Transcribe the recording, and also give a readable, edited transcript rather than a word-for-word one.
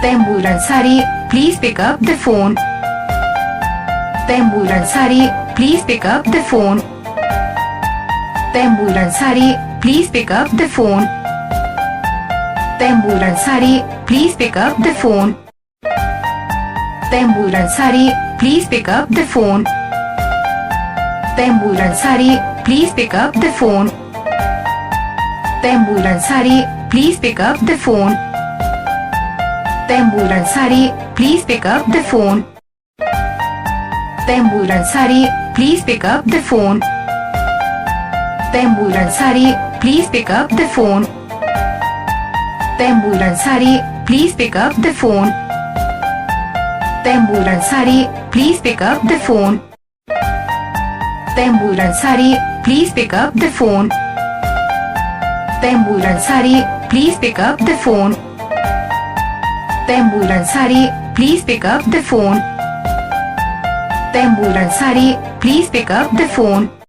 Taimoor Ansari, please pick up the phone. Taimoor Ansari, please pick up the phone. Taimoor Ansari, please pick up the phone. Taimoor Ansari, please pick up the phone. Taimoor Ansari, please pick up the phone. Taimoor Ansari, please pick up the phone. Taimoor Ansari, please pick up the phone. Taimoor Ansari, please pick up the phone. Taimoor Ansari, please pick up the phone. Taimoor Ansari, please pick up the phone. Taimoor Ansari, please pick up the phone. Taimoor Ansari, please pick up the phone. Taimoor Ansari, please pick up the phone. Taimoor Ansari, please pick up the phone. Taimoor Ansari, please pick up the phone. Taimoor Ansari, please pick up the phone.